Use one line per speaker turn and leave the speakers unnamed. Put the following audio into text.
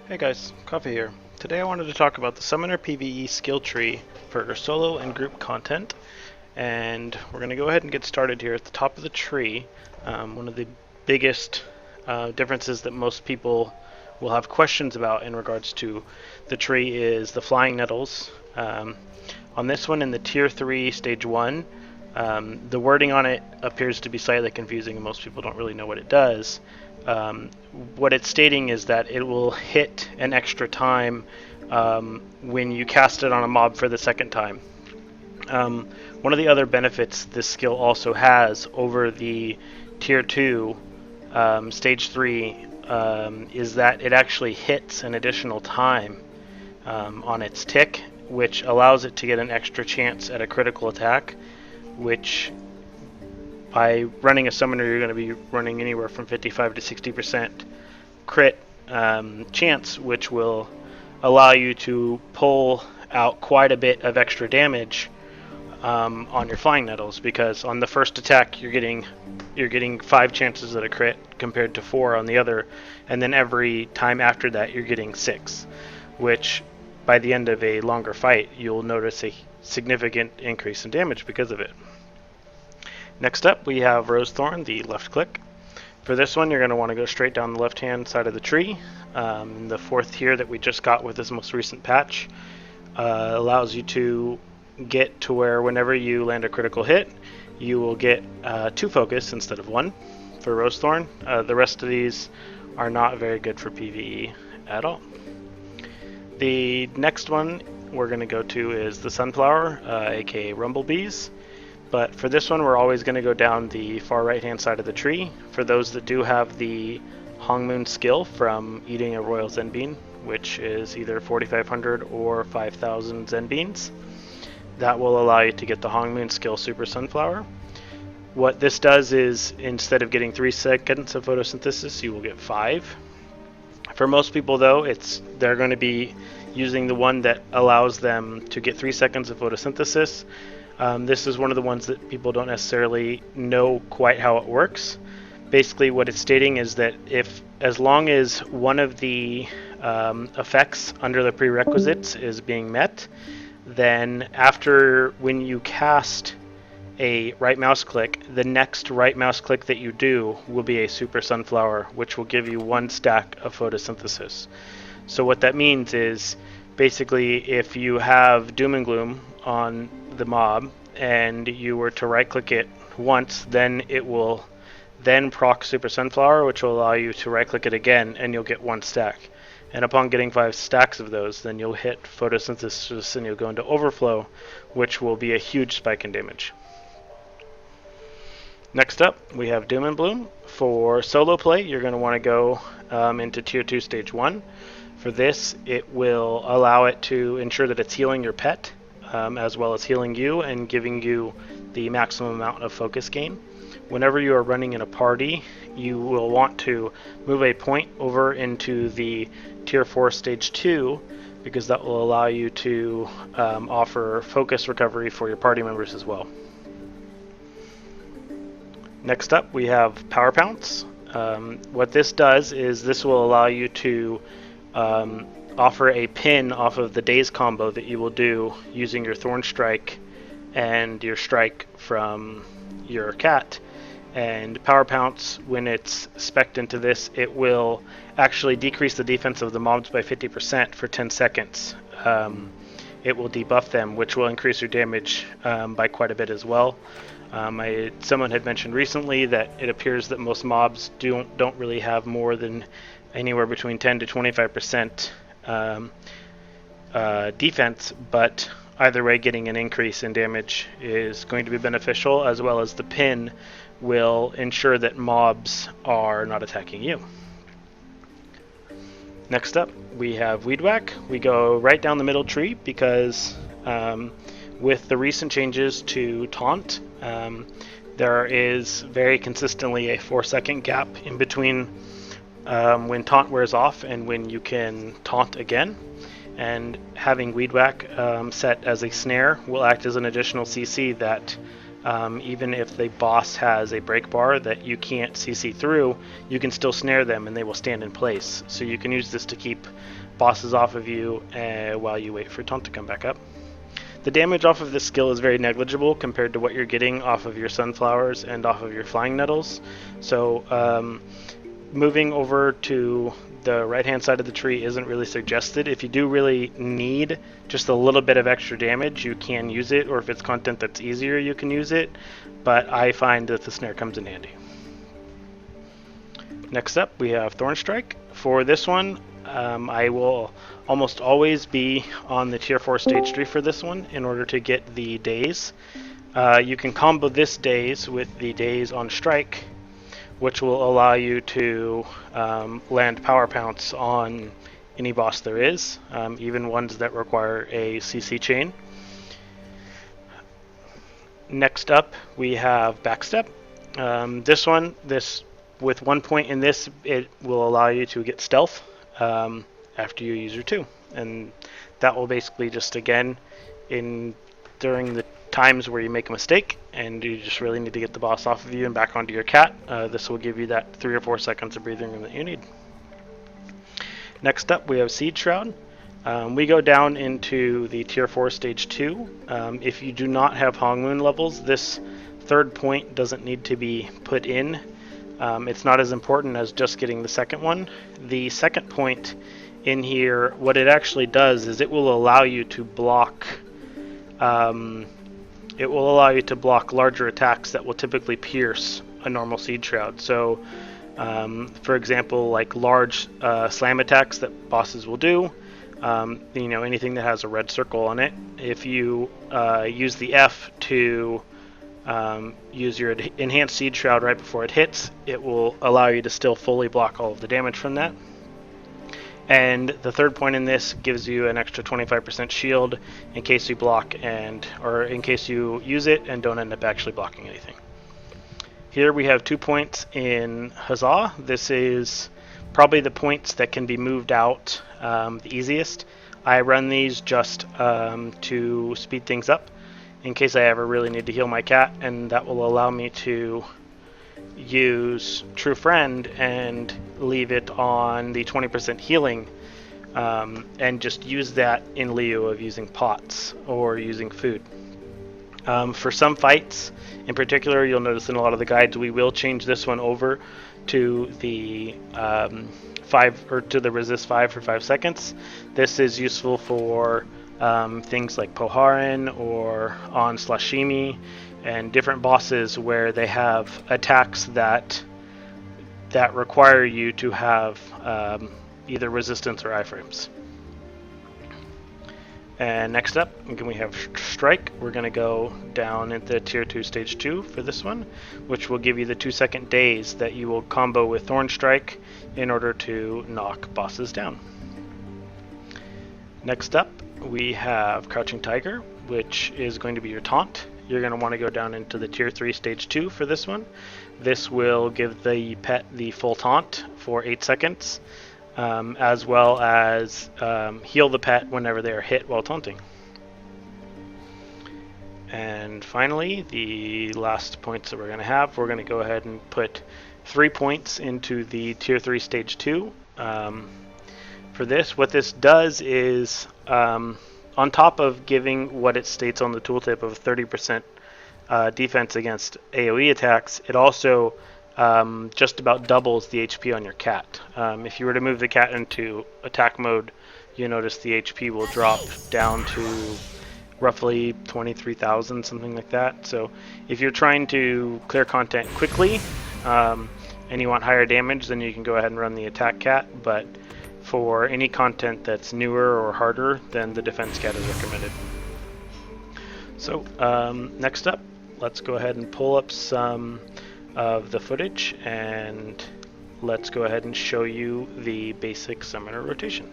Hey guys, Coffee here. Today I wanted to talk about the Summoner PvE skill tree for solo and group content, and we're going to go ahead and get started here at the top of the tree. One of the biggest differences that most people will have questions about in regards to the tree is the flying nettles. On this one in the tier 3 stage 1, the wording on it appears to be slightly confusing and most people don't really know what it does. What it's stating is that it will hit an extra time when you cast it on a mob for the second time. One of the other benefits this skill also has over the tier 2 stage 3 is that it actually hits an additional time on its tick, which allows it to get an extra chance at a critical attack, which by running a summoner you're going to be running anywhere from 55 to 60% crit chance, which will allow you to pull out quite a bit of extra damage on your flying nettles, because on the first attack you're getting 5 chances at a crit compared to 4 on the other, and then every time after that you're getting 6, which by the end of a longer fight you'll notice a significant increase in damage because of it. Next up we have Rosethorn, the left click. For this one you're going to want to go straight down the left hand side of the tree. The 4th tier that we just got with this most recent patch allows you to get to where whenever you land a critical hit you will get 2 focus instead of 1 for Rosethorn. The rest of these are not very good for PvE at all. The next one we're going to go to is the Sunflower, aka Rumblebees. But for this one we're always going to go down the far right hand side of the tree. For those that do have the Hongmoon skill from eating a Royal Zen Bean, which is either 4,500 or 5,000 Zen Beans, that will allow you to get the Hongmoon skill Super Sunflower. What this does is, instead of getting 3 seconds of photosynthesis, you will get 5. For most people though, they're going to be using the one that allows them to get 3 seconds of photosynthesis. This is one of the ones that people don't necessarily know quite how it works. Basically what it's stating is that as long as one of the effects under the prerequisites is being met, then when you cast a right mouse click, the next right mouse click that you do will be a Super Sunflower, which will give you 1 stack of photosynthesis. So what that means is, basically, if you have Doom and Gloom on the mob and you were to right click it once, then it will then proc Super Sunflower, which will allow you to right click it again and you'll get 1 stack. And upon getting 5 stacks of those, then you'll hit photosynthesis and you'll go into overflow, which will be a huge spike in damage. Next up we have Doom and Bloom. For solo play you're going to want to go into tier 2 stage 1. For this, it will allow it to ensure that it's healing your pet as well as healing you and giving you the maximum amount of focus gain. Whenever you are running in a party, you will want to move a point over into the tier 4 stage 2, because that will allow you to offer focus recovery for your party members as well. Next up we have Power Pounce. What this does is this will allow you to offer a pin off of the Daze combo that you will do using your Thorn Strike and your Strike from your cat. And Power Pounce, when it's spec'd into this, it will actually decrease the defense of the mobs by 50% for 10 seconds. It will debuff them, which will increase your damage by quite a bit as well. Someone had mentioned recently that it appears that most mobs don't really have more than anywhere between 10 to 25% defense, but either way getting an increase in damage is going to be beneficial, as well as the pin will ensure that mobs are not attacking you. Next up we have Weed Whack. We go right down the middle tree because with the recent changes to taunt, there is very consistently a 4-second gap in between when taunt wears off and when you can taunt again. And having Weed Whack set as a snare will act as an additional CC that even if the boss has a break bar that you can't CC through, you can still snare them and they will stand in place. So you can use this to keep bosses off of you while you wait for taunt to come back up. The damage off of this skill is very negligible compared to what you're getting off of your sunflowers and off of your flying nettles. So moving over to the right hand side of the tree isn't really suggested. If you do really need just a little bit of extra damage, you can use it, or if it's content that's easier, you can use it, but I find that the snare comes in handy. Next up, we have Thorn Strike. For this one, I will almost always be on the tier 4 stage 3 for this one in order to get the daze. You can combo this daze with the daze on strike, which will allow you to land power pounce on any boss there is, even ones that require a CC chain. Next up, we have Backstep. This with 1 point in this, it will allow you to get stealth after you use your 2, and that will basically just, again, during the times where you make a mistake and you just really need to get the boss off of you and back onto your cat, this will give you that 3 or 4 seconds of breathing room that you need. Next up, we have Seed Shroud. We go down into the tier 4 stage 2. If you do not have Hong Moon levels, this 3rd point doesn't need to be put in. It's not as important as just getting the 2nd one. The 2nd point in here, what it actually does is it will allow you to block larger attacks that will typically pierce a normal Seed Shroud. So, for example, like large slam attacks that bosses will do, anything that has a red circle on it. If you use the F to use your enhanced Seed Shroud right before it hits, it will allow you to still fully block all of the damage from that. And the 3rd point in this gives you an extra 25% shield in case you block or in case you use it and don't end up actually blocking anything. Here we have 2 points in Huzzah. This is probably the points that can be moved out the easiest. I run these just to speed things up in case I ever really need to heal my cat, and that will allow me to use True Friend and leave it on the 20% healing, and just use that in lieu of using pots or using food. For some fights in particular, you'll notice in a lot of the guides we will change this one over to the 5 or to the resist 5 for 5 seconds. This is useful for things like Poharin or on Slashimi and different bosses where they have attacks that require you to have either resistance or iframes. And next up, again, we have Strike. We're going to go down into Tier 2 Stage 2 for this one, which will give you the 2-second daze that you will combo with Thorn Strike in order to knock bosses down. Next up, we have Crouching Tiger, which is going to be your taunt. You're going to want to go down into the Tier 3 Stage 2 for this one. This will give the pet the full taunt for 8 seconds. As well as heal the pet whenever they are hit while taunting. And finally, the last points that we're going to have, we're going to go ahead and put 3 points into the Tier 3 Stage 2. For this, what this does is, on top of giving what it states on the tooltip of 30% defense against AoE attacks, it also just about doubles the HP on your cat. If you were to move the cat into attack mode, you notice the HP will drop down to roughly 23,000, something like that. So if you're trying to clear content quickly and you want higher damage, then you can go ahead and run the attack cat. But for any content that's newer or harder, then the defense cat is recommended. So next up, let's go ahead and pull up some of the footage, and let's go ahead and show you the basic summoner rotation.